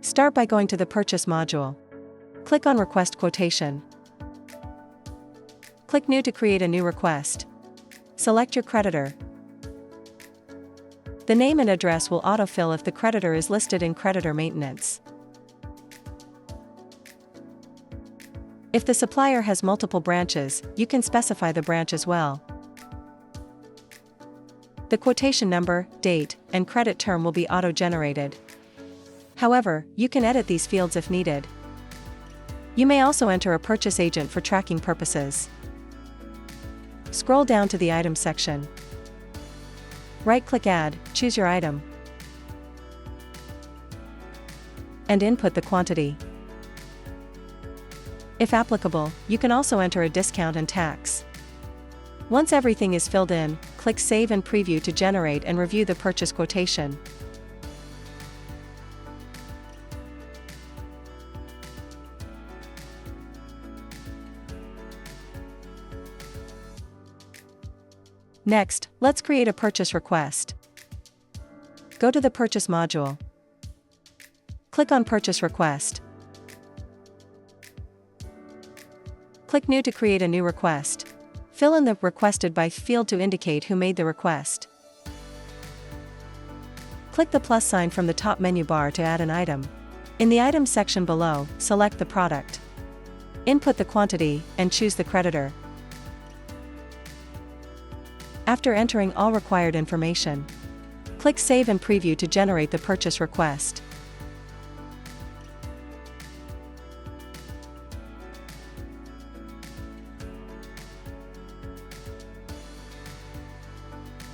Start by going to the Purchase module. Click on Request Quotation. Click New to create a new request. Select your creditor. The name and address will autofill if the creditor is listed in creditor maintenance. If the supplier has multiple branches, you can specify the branch as well. The quotation number, date, and credit term will be auto-generated. However, you can edit these fields if needed. You may also enter a purchase agent for tracking purposes. Scroll down to the Items section. Right-click Add, choose your item, and input the quantity. If applicable, you can also enter a discount and tax. Once everything is filled in, click Save and Preview to generate and review the purchase quotation. Next, let's create a purchase request. Go to the Purchase module. Click on Purchase Request. Click New to create a new request. Fill in the Requested By field to indicate who made the request. Click the plus sign from the top menu bar to add an item. In the Items section below, select the product. Input the quantity, and choose the creditor. After entering all required information, click Save and Preview to generate the purchase request.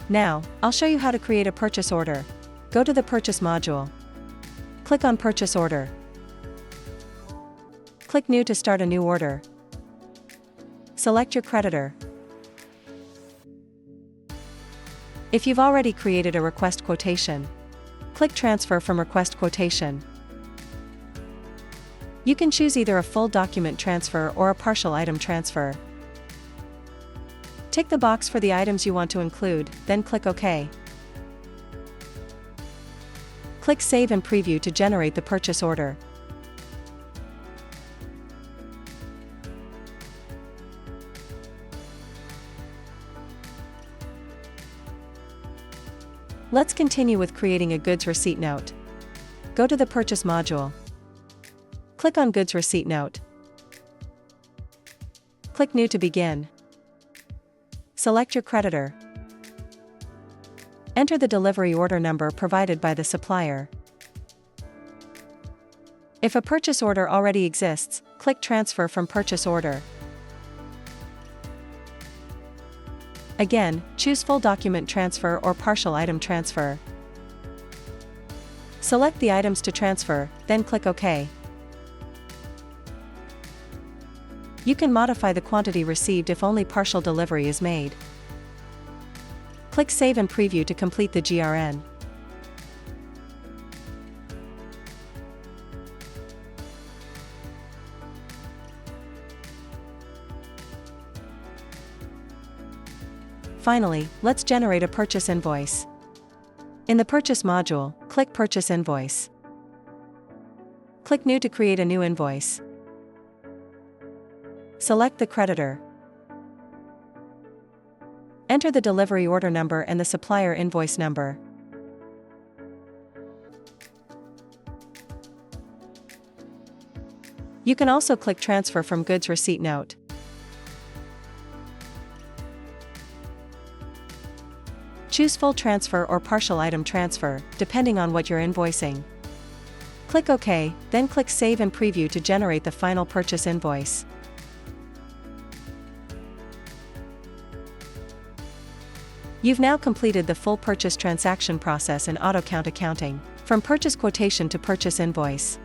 Now, I'll show you how to create a purchase order. Go to the Purchase module. Click on Purchase Order. Click New to start a new order. Select your creditor. If you've already created a request quotation, click Transfer from Request Quotation. You can choose either a full document transfer or a partial item transfer. Tick the box for the items you want to include, then click OK. Click Save and Preview to generate the purchase order. Let's continue with creating a goods receipt note. Go to the Purchase module. Click on Goods Receipt Note. Click New to begin. Select your creditor. Enter the delivery order number provided by the supplier. If a purchase order already exists, click Transfer from Purchase Order. Again, choose Full Document Transfer or Partial Item Transfer. Select the items to transfer, then click OK. You can modify the quantity received if only partial delivery is made. Click Save and Preview to complete the GRN. Finally, let's generate a purchase invoice. In the Purchase module, click Purchase Invoice. Click New to create a new invoice. Select the creditor. Enter the delivery order number and the supplier invoice number. You can also click Transfer from Goods Receipt Note. Choose Full Transfer or Partial Item Transfer, depending on what you're invoicing. Click OK, then click Save and Preview to generate the final purchase invoice. You've now completed the full purchase transaction process in AutoCount accounting, from purchase quotation to purchase invoice.